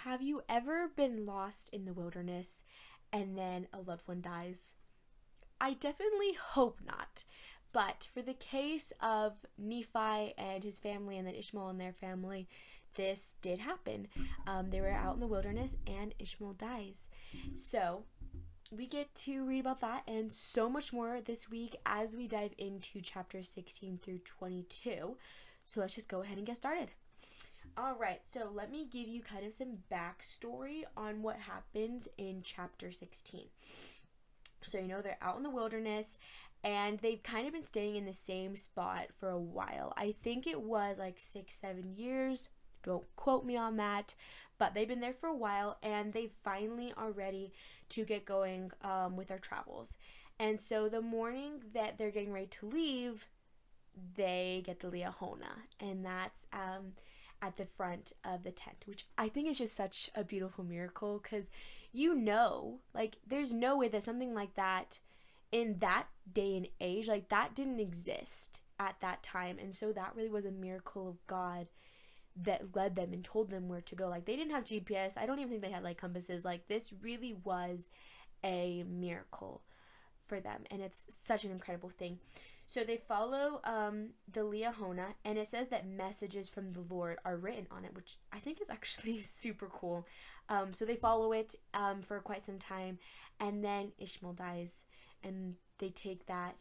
have you ever been lost in the wilderness and then a loved one dies? I definitely hope not. But for the case of Nephi and his family, and then Ishmael and their family, this did happen. They were out in the wilderness and Ishmael dies. So we get to read about that and so much more this week as we dive into chapter 16 through 22. So let's just go ahead and get started. All right, so let me give you kind of some backstory on what happens in chapter 16. So, they're out in the wilderness and they've kind of been staying in the same spot for a while. I think it was like 6-7 years. Don't quote me on that. But they've been there for a while and they finally are ready to get going with their travels. And so the morning that they're getting ready to leave, they get the Liahona. And that's at the front of the tent, which I think is just such a beautiful miracle because there's no way that something like that in that day and age, like that didn't exist at that time. And so that really was a miracle of God that led them and told them where to go. Like they didn't have GPS. I don't even think they had like compasses. Like this really was a miracle for them. And it's such an incredible thing. So they follow the Liahona, and it says that messages from the Lord are written on it, which I think is actually super cool. So they follow it for quite some time, and then Ishmael dies, and they take that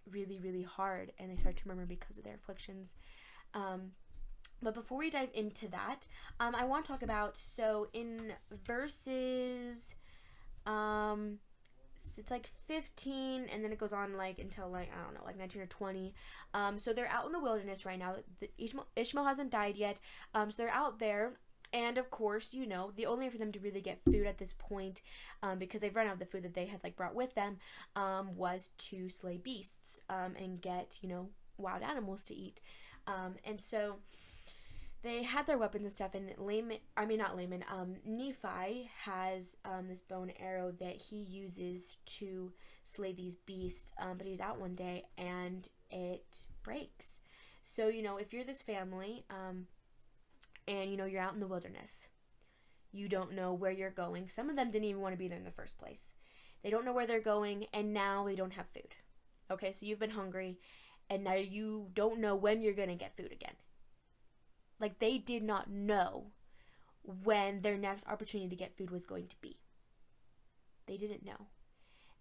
really, really hard, and they start to murmur because of their afflictions. But before we dive into that, I want to talk about, so in verses... it's like 15 and then it goes on like until like I don't know, like 19 or 20. So they're out in the wilderness right now. Ishmael hasn't died yet. So they're out there, and of course, the only way for them to really get food at this point, because they've run out of the food that they had like brought with them, was to slay beasts and get wild animals to eat. And so they had their weapons and stuff, and Nephi has this bow and arrow that he uses to slay these beasts, but he's out one day and it breaks. So, if you're this family, and you're out in the wilderness, you don't know where you're going. Some of them didn't even want to be there in the first place. They don't know where they're going, and now they don't have food. Okay, so you've been hungry, and now you don't know when you're going to get food again. Like, they did not know when their next opportunity to get food was going to be. They didn't know.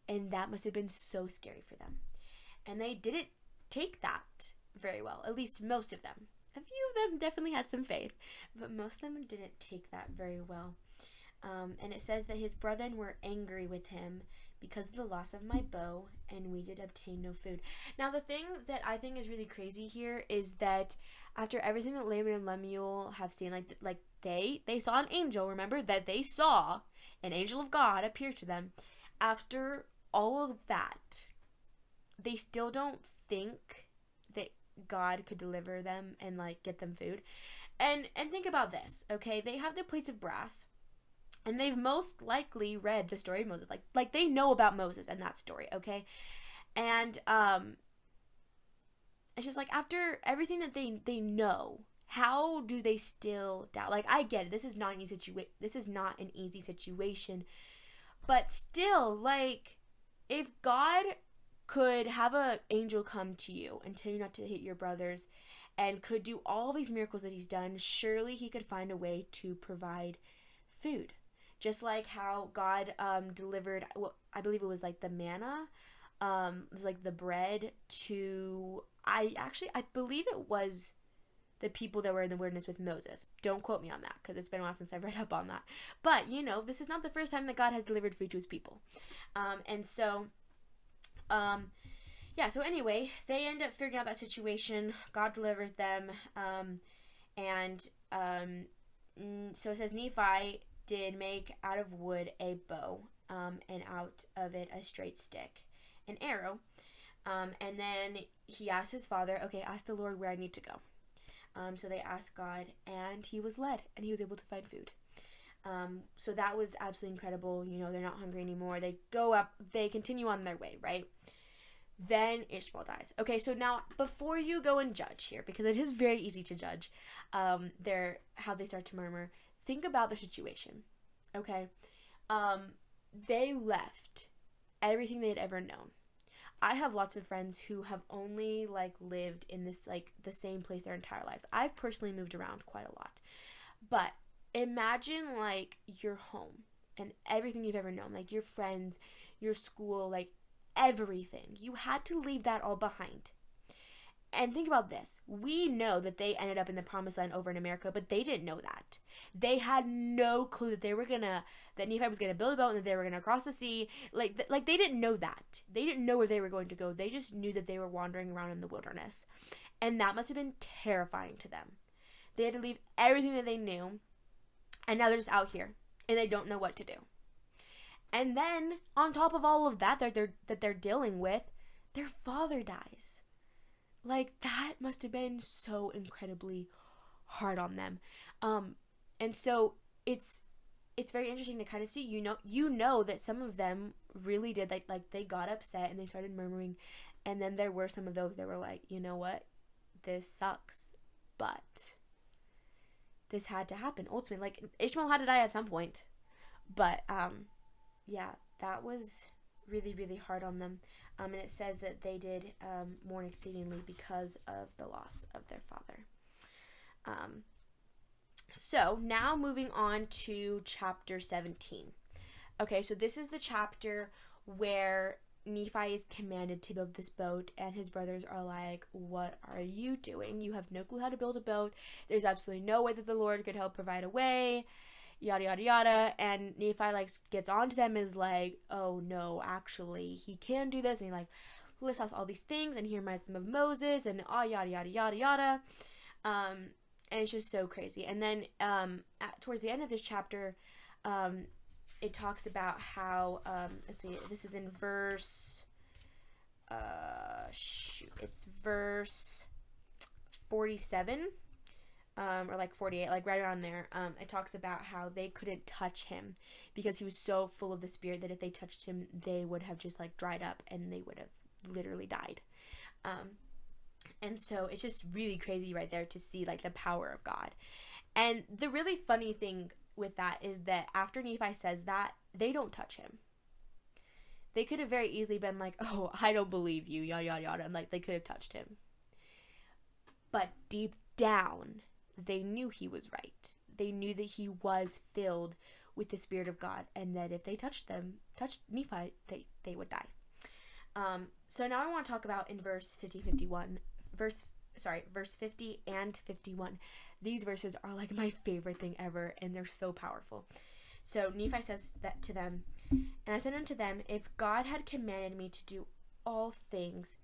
And that must have been so scary for them. And they didn't take that very well, at least most of them. A few of them definitely had some faith, but most of them didn't take that very well. And it says that his brethren were angry with him because of the loss of my bow, and we did obtain no food. Now, the thing that I think is really crazy here is that after everything that Laban and Lemuel have seen, like they saw an angel. Remember that they saw an angel of God appear to them. After all of that, they still don't think that God could deliver them and like get them food. And think about this, okay? They have the plates of brass. And they've most likely read the story of Moses. Like they know about Moses and that story, okay? And it's just like after everything that they know, how do they still doubt? Like I get it. This is not an easy situation. But still, like if God could have an angel come to you and tell you not to hit your brothers and could do all these miracles that he's done, surely he could find a way to provide food. Just like how God delivered, I believe it was like the manna, it was like the bread to, I believe it was the people that were in the wilderness with Moses. Don't quote me on that because it's been a while since I've read up on that. But, this is not the first time that God has delivered food to his people. So anyway, they end up figuring out that situation. God delivers them. So it says Nephi did make out of wood a bow, and out of it a straight stick, an arrow, and then he asked his father, okay, ask the Lord where I need to go. So they asked God, and he was led, and he was able to find food. So that was absolutely incredible. They're not hungry anymore. They go up, they continue on their way, right? Then Ishmael dies. Okay, so now before you go and judge here, because it is very easy to judge how they start to murmur, think about the situation, okay? They left everything they'd ever known. I have lots of friends who have only like lived in this like the same place their entire lives. I've personally moved around quite a lot. But imagine like your home and everything you've ever known, like your friends, your school, like everything. You had to leave that all behind. And think about this. We know that they ended up in the promised land over in America, but they didn't know that. They had no clue that that Nephi was gonna build a boat and that they were gonna cross the sea. Like they didn't know that. They didn't know where they were going to go. They just knew that they were wandering around in the wilderness. And that must have been terrifying to them. They had to leave everything that they knew, and now they're just out here, and they don't know what to do. And then, on top of all of that they're dealing with, their father dies. Like, that must have been so incredibly hard on them. And so it's very interesting to kind of see, you know that some of them really did, like they got upset and they started murmuring, and then there were some of those that were like, you know what, this sucks, but this had to happen ultimately. Like, Ishmael had to die at some point, but yeah, that was really, really hard on them. And it says that they did mourn exceedingly because of the loss of their father. So now moving on to chapter 17. Okay, so this is the chapter where Nephi is commanded to build this boat, and his brothers are like, what are you doing? You have no clue how to build a boat. There's absolutely no way that the Lord could help provide a way. Yada, yada, yada. And Nephi, like, gets on to them, is like, oh, no, actually, he can do this. And he, like, lists off all these things, and he reminds them of Moses, and yada, yada, yada, yada. And it's just so crazy. And then towards the end of this chapter, it talks about how, let's see, this is in verse, it's verse 47. Or like 48, like right around there. It talks about how they couldn't touch him because he was so full of the Spirit that if they touched him, they would have just like dried up and they would have literally died. And so it's just really crazy right there to see like the power of God. And the really funny thing with that is that after Nephi says that, they don't touch him. They could have very easily been like, oh, I don't believe you, yada, yada, yada, and like they could have touched him. But deep down, they knew he was right. They knew that he was filled with the Spirit of God, and that if they touched Nephi, they would die. So now I want to talk about in verse 50 and 51. These verses are like my favorite thing ever, and they're so powerful. So Nephi says that to them, and I said unto them, if God had commanded me to do all things,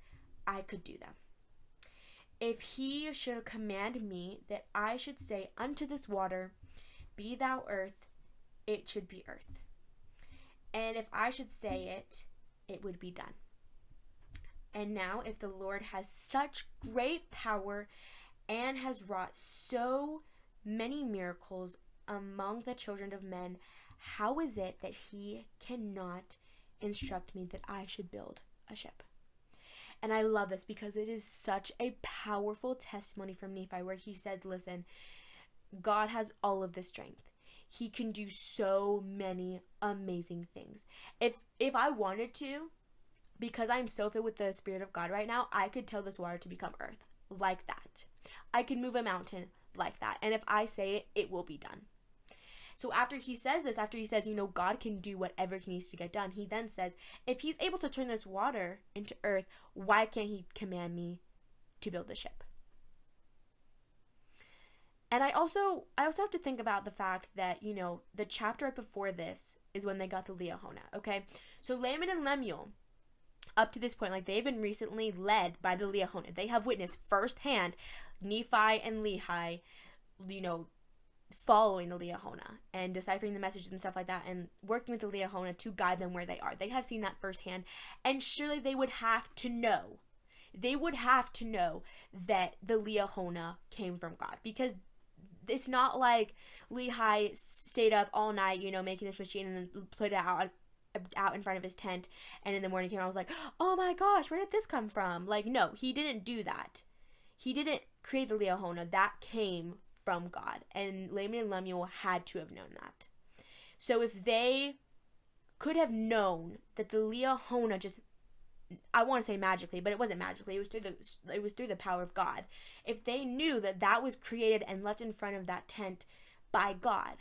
I could do them. If he should command me that I should say unto this water, be thou earth, it should be earth. And if I should say it, it would be done. And now if the Lord has such great power and has wrought so many miracles among the children of men, how is it that he cannot instruct me that I should build a ship? And I love this because it is such a powerful testimony from Nephi where he says, listen, God has all of the strength. He can do so many amazing things. If I wanted to, because I'm so filled with the Spirit of God right now, I could tell this water to become earth like that. I could move a mountain like that. And if I say it, it will be done. So after he says this, after he says, God can do whatever he needs to get done, he then says, if he's able to turn this water into earth, why can't he command me to build the ship? And I also have to think about the fact that, the chapter right before this is when they got the Liahona, okay? So Laman and Lemuel, up to this point, like they've been recently led by the Liahona. They have witnessed firsthand Nephi and Lehi, following the Liahona and deciphering the messages and stuff like that and working with the Liahona to guide them where they are. They have seen that firsthand, and surely they would have to know. They would have to know that the Liahona came from God, because it's not like Lehi stayed up all night, making this machine and then put it out in front of his tent, and in the morning came out, I was like, oh my gosh, where did this come from? Like, no, he didn't do that. He didn't create the Liahona. That came from God, and Laman and Lemuel had to have known that. So if they could have known that the Liahona just, I want to say magically, but it wasn't magically. It was through the power of God. If they knew that that was created and left in front of that tent by God,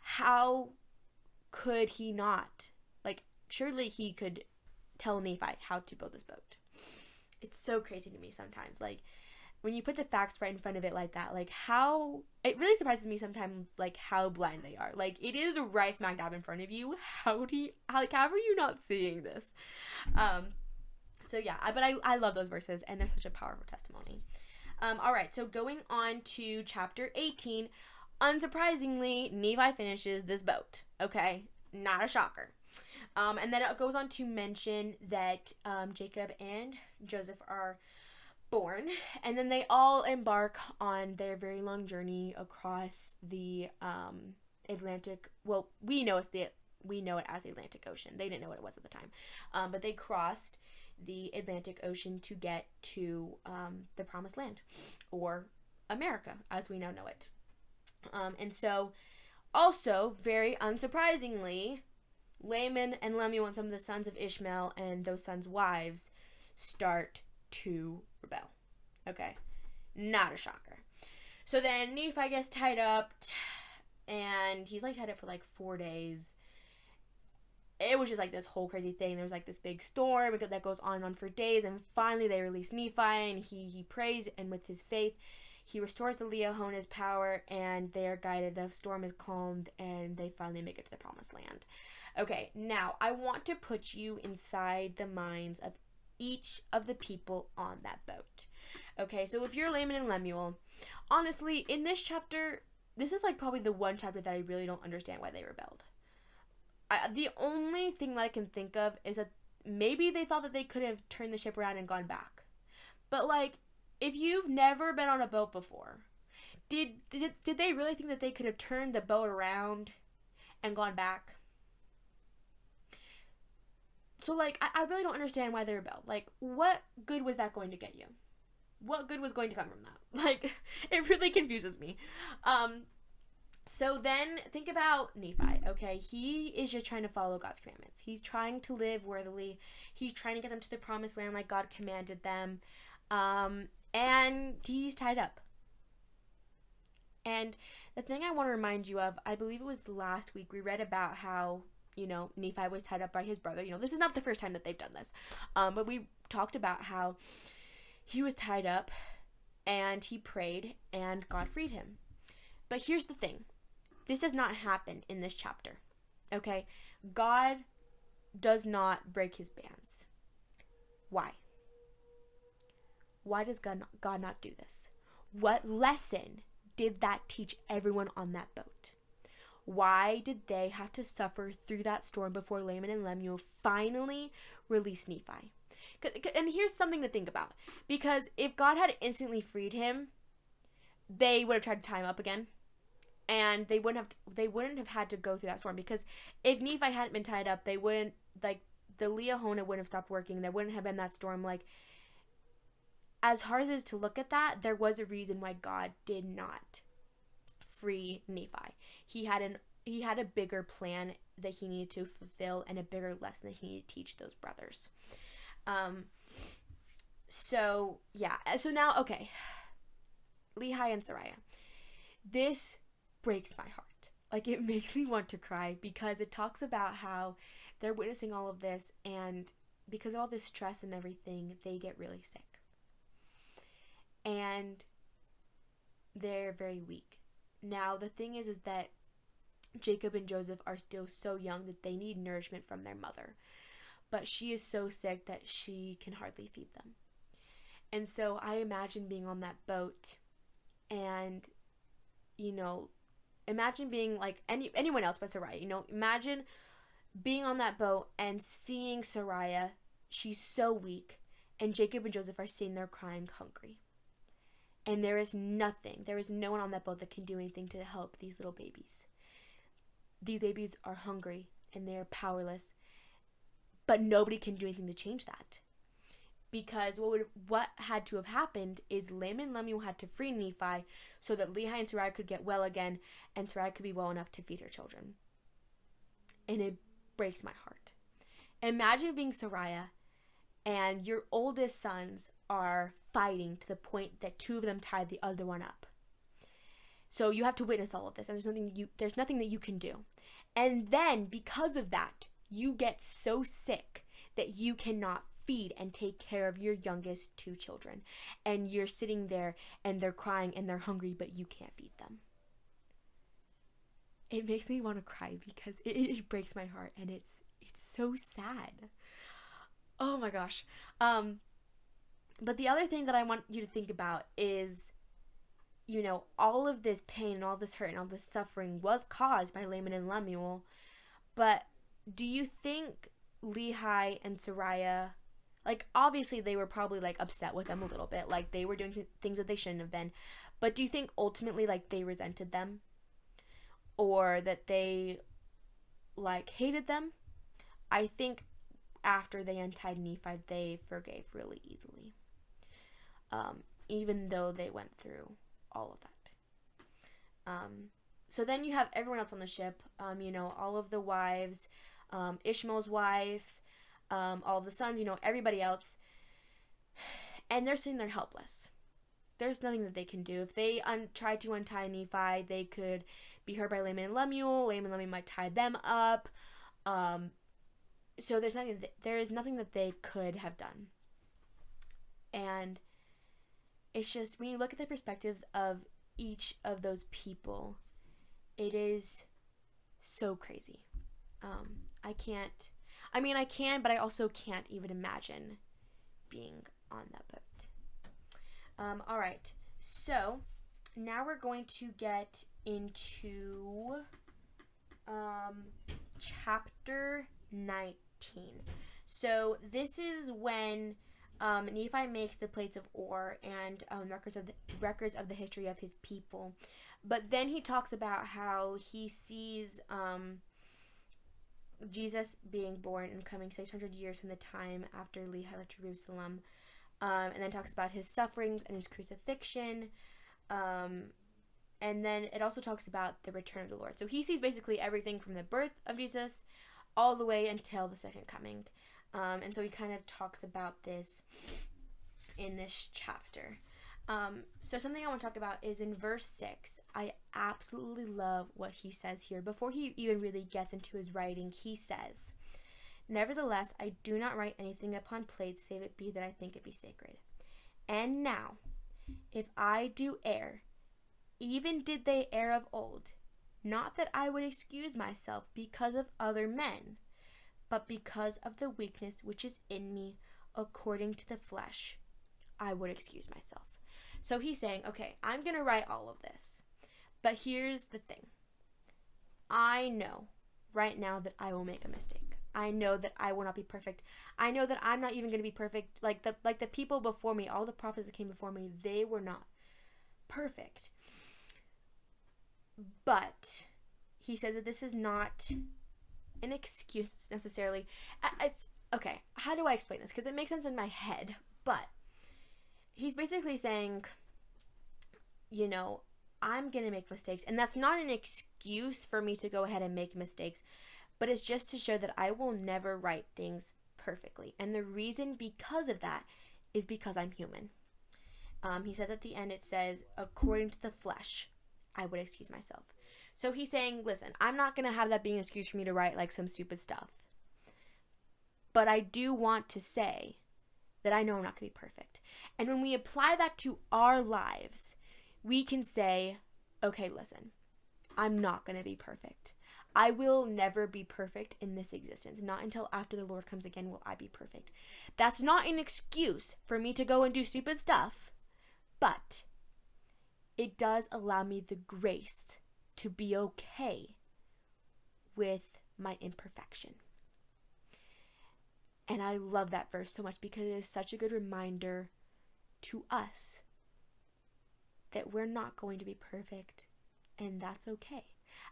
how could he not? Like, surely he could tell Nephi how to build this boat. It's so crazy to me sometimes. Like, when you put the facts right in front of it like that, like, how, it really surprises me sometimes, like, how blind they are. Like, it is right smack dab in front of you. How are you not seeing this? So yeah, but I love those verses, and they're such a powerful testimony. All right, so going on to chapter 18, unsurprisingly, Nephi finishes this boat. Okay, not a shocker. And then it goes on to mention that Jacob and Joseph are born, and then they all embark on their very long journey across the Atlantic. Well, we know it as the Atlantic Ocean. They didn't know what it was at the time, but they crossed the Atlantic Ocean to get to the Promised Land, or America as we now know it. And so, also very unsurprisingly, Laman and Lemuel and some of the sons of Ishmael and those sons' wives start to rebel. Okay, not a shocker. So then Nephi gets tied up, and he's like tied up for like 4 days. It was just like this whole crazy thing. There was like this big storm that goes on and on for days, and finally they release Nephi, and he prays, and with his faith he restores the Liahona's power, and they are guided. The storm is calmed, and they finally make it to the Promised Land. Okay, now I want to put you inside the minds of each of the people on that boat. Okay, so if you're Laman and Lemuel, honestly, in this chapter, this is like probably the one chapter that I really don't understand why they rebelled. The only thing that I can think of is that maybe they thought that they could have turned the ship around and gone back. But like, if you've never been on a boat before, did they really think that they could have turned the boat around and gone back? So, like, I really don't understand why they rebelled. Like, what good was that going to get you? What good was going to come from that? Like, it really confuses me. So then, think about Nephi, okay? He is just trying to follow God's commandments. He's trying to live worthily. He's trying to get them to the Promised Land like God commanded them. And he's tied up. And the thing I want to remind you of, I believe it was last week, we read about how, Nephi was tied up by his brother. This is not the first time that they've done this. But we talked about how he was tied up and he prayed and God freed him. But here's the thing. This does not happen in this chapter. Okay? God does not break his bands. Why? Why does God not do this? What lesson did that teach everyone on that boat? Why did they have to suffer through that storm before Laman and Lemuel finally released Nephi? And here's something to think about. Because if God had instantly freed him, they would have tried to tie him up again. And they wouldn't have had to go through that storm. Because if Nephi hadn't been tied up, they wouldn't, like, the Liahona wouldn't have stopped working. There wouldn't have been that storm. Like, as hard as it is to look at that, there was a reason why God did not free Nephi. He had a bigger plan that he needed to fulfill, and a bigger lesson that he needed to teach those brothers. So now, okay, Lehi and Sariah. This breaks my heart. Like, it makes me want to cry, because it talks about how they're witnessing all of this, and because of all this stress and everything, they get really sick. And they're very weak. Now, the thing is that Jacob and Joseph are still so young that they need nourishment from their mother. But she is so sick that she can hardly feed them. And so I imagine being on that boat and, imagine being like anyone else but Sariah. Imagine being on that boat and seeing Sariah. She's so weak. And Jacob and Joseph are sitting there crying hungry. And there is no one on that boat that can do anything to help these little babies. These babies are hungry and they are powerless, but nobody can do anything to change that. because what had to have happened is Laman and Lemuel had to free Nephi so that Lehi and Sarai could get well again, and Sarai could be well enough to feed her children. And it breaks my heart. Imagine being Sarai, and your oldest sons are fighting to the point that two of them tied the other one up. So you have to witness all of this, and there's nothing that you can do. And then, because of that, you get so sick that you cannot feed and take care of your youngest two children. And you're sitting there, and they're crying, and they're hungry, but you can't feed them. It makes me want to cry because it breaks my heart, and it's so sad. Oh my gosh. But the other thing that I want you to think about is, all of this pain and all this hurt and all this suffering was caused by Laman and Lemuel. But do you think Lehi and Sarai, obviously they were probably, upset with them a little bit. They were doing things that they shouldn't have been. But do you think ultimately, they resented them? Or that they, hated them? I think after they untied Nephi, they forgave really easily. Even though they went through all of that. So then you have everyone else on the ship, all of the wives, Ishmael's wife, all of the sons, everybody else. And they're sitting there helpless. There's nothing that they can do. If they try to untie Nephi, they could be hurt by Laman and Lemuel. Laman and Lemuel might tie them up. So there is nothing that they could have done. And it's just, when you look at the perspectives of each of those people, it is so crazy. I can, but I also can't even imagine being on that boat. All right. So now we're going to get into chapter 19. So this is when Nephi makes the plates of ore and records of the history of his people. But then he talks about how he sees Jesus being born and coming 600 years from the time after Lehi left Jerusalem. And then talks about his sufferings and his crucifixion. And then it also talks about the return of the Lord. So he sees basically everything from the birth of Jesus all the way until the second coming. And so he kind of talks about this in this chapter. So something I want to talk about is in verse 6. I absolutely love what he says here. Before he even really gets into his writing, he says, "Nevertheless, I do not write anything upon plates, save it be that I think it be sacred. And now, if I do err, even did they err of old, not that I would excuse myself because of other men, but because of the weakness which is in me according to the flesh, I would excuse myself." So he's saying, okay, I'm going to write all of this. But here's the thing. I know right now that I will make a mistake. I know that I will not be perfect. I know that I'm not even going to be perfect. Like the people before me, all the prophets that came before me, they were not perfect. But he says that this is not an excuse necessarily. It's okay. How do I explain this? Because it makes sense in my head. But he's basically saying, I'm going to make mistakes. And that's not an excuse for me to go ahead and make mistakes. But it's just to show that I will never write things perfectly. And the reason because of that is because I'm human. He says at the end, it says, according to the flesh, I would excuse myself. So he's saying, listen, I'm not going to have that being an excuse for me to write some stupid stuff. But I do want to say that I know I'm not going to be perfect. And when we apply that to our lives, we can say, okay, listen, I'm not going to be perfect. I will never be perfect in this existence. Not until after the Lord comes again will I be perfect. That's not an excuse for me to go and do stupid stuff, but it does allow me the grace to be okay with my imperfection. And I love that verse so much because it is such a good reminder to us that we're not going to be perfect, and that's okay.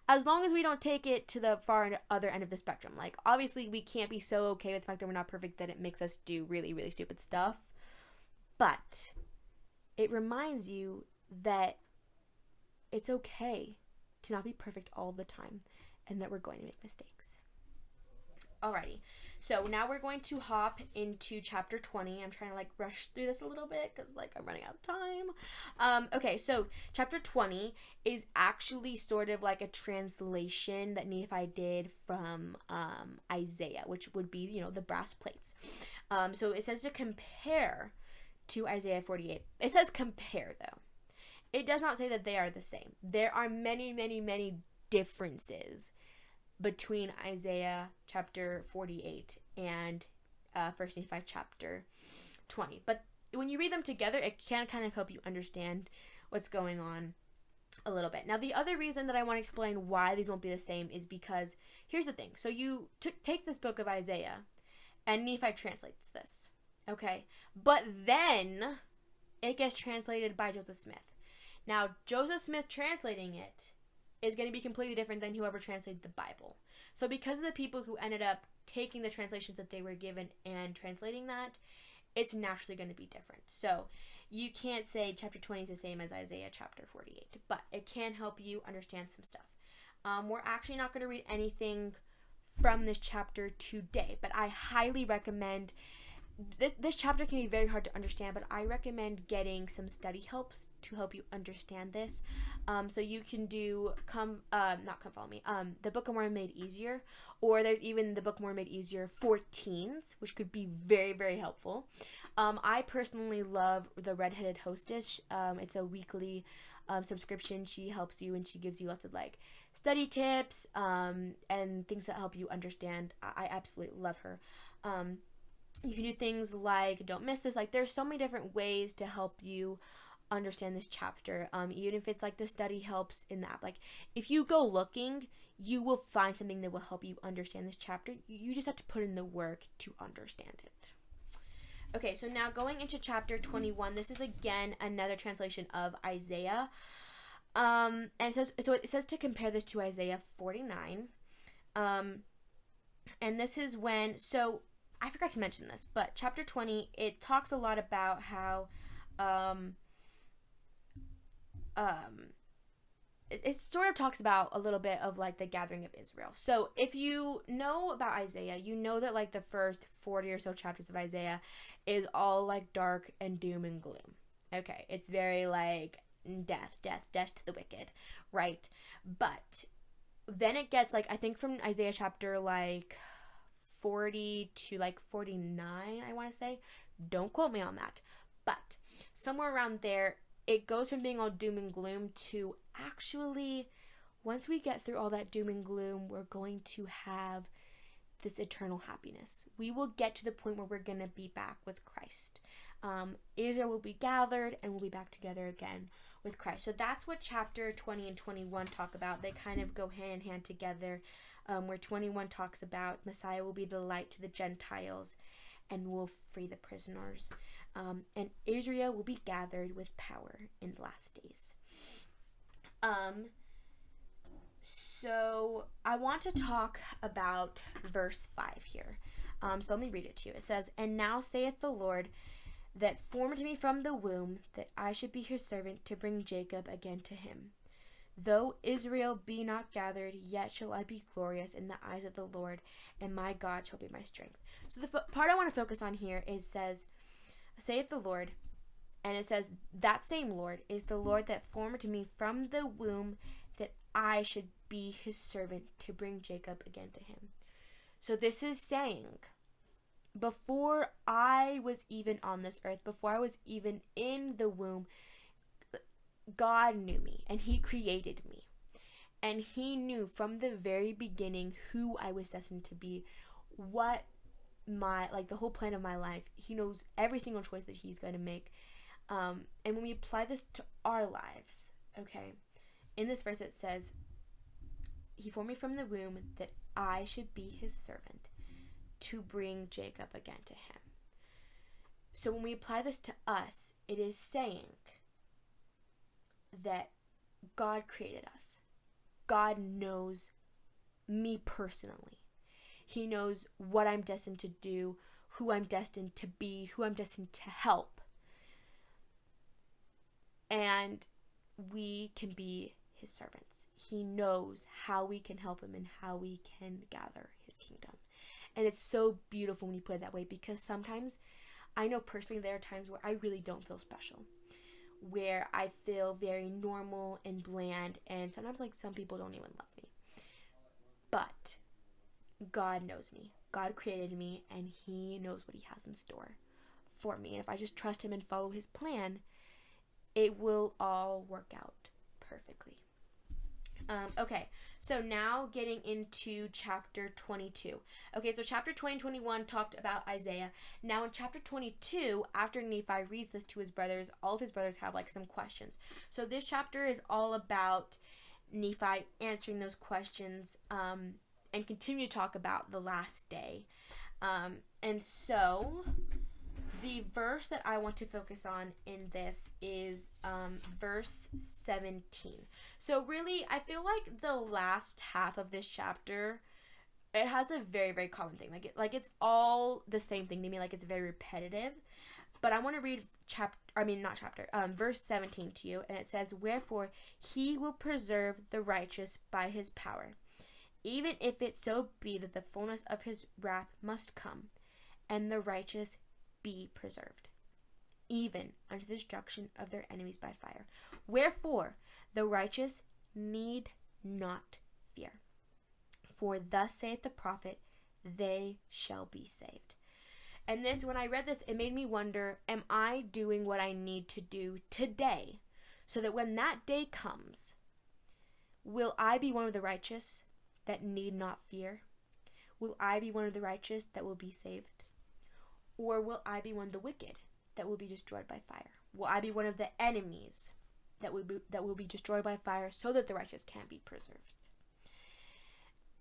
As long as we don't take it to the other end of the spectrum. Obviously, we can't be so okay with the fact that we're not perfect that it makes us do really, really stupid stuff. But it reminds you that it's okay to not be perfect all the time and that we're going to make mistakes. Alrighty, so now we're going to hop into chapter 20. I'm trying to rush through this a little bit because I'm running out of time. Okay, so chapter 20 is actually sort of like a translation that Nephi did from Isaiah, which would be, the brass plates. So it says to compare to Isaiah 48. It says compare, though. It does not say that they are the same. There are many, many, many differences between Isaiah chapter 48 and 1 Nephi chapter 20. But when you read them together, it can kind of help you understand what's going on a little bit. Now, the other reason that I want to explain why these won't be the same is because, here's the thing. So you take this book of Isaiah, and Nephi translates this, okay? But then it gets translated by Joseph Smith. Now, Joseph Smith translating it is going to be completely different than whoever translated the Bible. So because of the people who ended up taking the translations that they were given and translating that, it's naturally going to be different. So you can't say chapter 20 is the same as Isaiah chapter 48, but it can help you understand some stuff. We're actually not going to read anything from this chapter today, but I highly recommend this chapter can be very hard to understand, but I recommend getting some study helps to help you understand this. So you can do the Book of Mormon Made Easier, or there's even the Book of Mormon Made Easier for teens, which could be very, very helpful. I personally love the Redheaded Hostess. It's a weekly subscription. She helps you and she gives you lots of study tips and things that help you understand. I absolutely love her. You can do things like don't miss this. There's so many different ways to help you understand this chapter. Even if it's the study helps in the app. If you go looking, you will find something that will help you understand this chapter. You just have to put in the work to understand it. Okay, so now going into chapter 21, this is again another translation of Isaiah. And it says to compare this to Isaiah 49. And this is when, I forgot to mention this, but chapter 20, it talks a lot about how it sort of talks about a little bit of the gathering of Israel. So if you know about Isaiah, you know that the first 40 or so chapters of Isaiah is all dark and doom and gloom. Okay, it's very death to the wicked, right? But then it gets I think from Isaiah chapter 40 to 49, I want to say. Don't quote me on that. But somewhere around there, it goes from being all doom and gloom to actually, once we get through all that doom and gloom, we're going to have this eternal happiness. We will get to the point where we're going to be back with Christ. Israel will be gathered and we'll be back together again with Christ. So that's what chapter 20 and 21 talk about. They kind of go hand in hand together. Where 21 talks about Messiah will be the light to the Gentiles and will free the prisoners. And Israel will be gathered with power in the last days. So I want to talk about verse 5 here. So let me read it to you. It says, "And now saith the Lord, that formed me from the womb, that I should be his servant to bring Jacob again to him. Though Israel be not gathered, yet shall I be glorious in the eyes of the Lord, and my God shall be my strength." So the part I want to focus on here says, "Saith the Lord," and it says, that same Lord is the Lord that formed me from the womb, that I should be his servant to bring Jacob again to him. So this is saying, before I was even on this earth, before I was even in the womb, God knew me and he created me, and he knew from the very beginning who I was destined to be, what my the whole plan of my life. He knows every single choice that he's going to make, and when we apply this to our lives, okay, in this verse it says, he formed me from the womb that I should be his servant to bring Jacob again to him. So when we apply this to us, it is saying that God created us. God knows me personally. He knows what I'm destined to do, who I'm destined to be, who I'm destined to help. and we can be his servants. He knows how we can help him and how we can gather his kingdom. And it's so beautiful when you put it that way, because sometimes, I know personally there are times where I really don't feel special, where I feel very normal and bland, and sometimes like some people don't even love me. But God knows me. God created me, and he knows what he has in store for me. And if I just trust him and follow his plan, it will all work out perfectly. Okay, so now getting into chapter 22. Okay, so chapter 20 and 21 talked about Isaiah. Now in chapter 22, after Nephi reads this to his brothers, all of his brothers have like some questions. So this chapter is all about Nephi answering those questions and continue to talk about the last day. And so the verse that I want to focus on in this is verse 17. So really, I feel like the last half of this chapter, it has a very, very common thing. Like it's all the same thing to me. Like it's very repetitive. But I want to read verse 17 to you, and it says, "Wherefore he will preserve the righteous by his power, even if it so be that the fullness of his wrath must come, and the righteous be preserved, even unto the destruction of their enemies by fire. Wherefore the righteous need not fear. For thus saith the prophet, they shall be saved." And this, when I read this, it made me wonder, am I doing what I need to do today so that when that day comes, will I be one of the righteous that need not fear? Will I be one of the righteous that will be saved? Or will I be one of the wicked that will be destroyed by fire? Will I be one of the enemies that will be destroyed by fire so that the righteous can be preserved?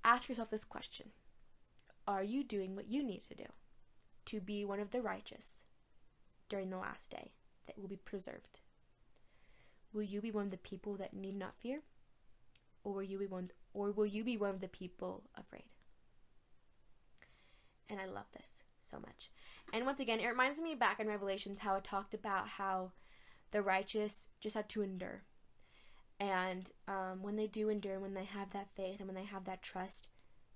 Ask yourself this question. Are you doing what you need to do to be one of the righteous during the last day that will be preserved? Will you be one of the people that need not fear? Or will you be one of the people afraid? And I love this so much. And once again, it reminds me back in Revelations how it talked about how the righteous just have to endure. And when they do endure, when they have that faith and when they have that trust,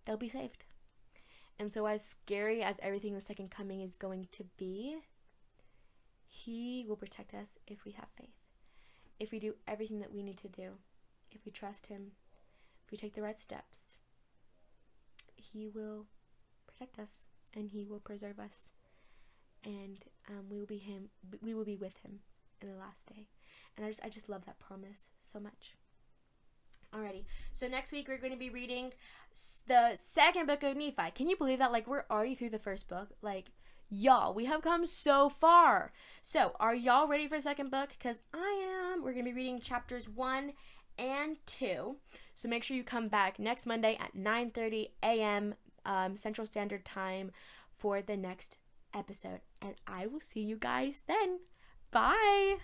they'll be saved. And so as scary as everything in the second coming is going to be, he will protect us if we have faith. If we do everything that we need to do, if we trust him, if we take the right steps, he will protect us and he will preserve us. And we will be with him in the last day. And I just love that promise so much. Alrighty, so next week we're going to be reading the second book of Nephi. Can you believe that? Like, we're already through the first book. Like, y'all, we have come so far. So, are y'all ready for the second book? Because I am. We're going to be reading chapters 1 and 2. So make sure you come back next Monday at 9:30 a.m. Central Standard Time for the next episode. And I will see you guys then. Bye!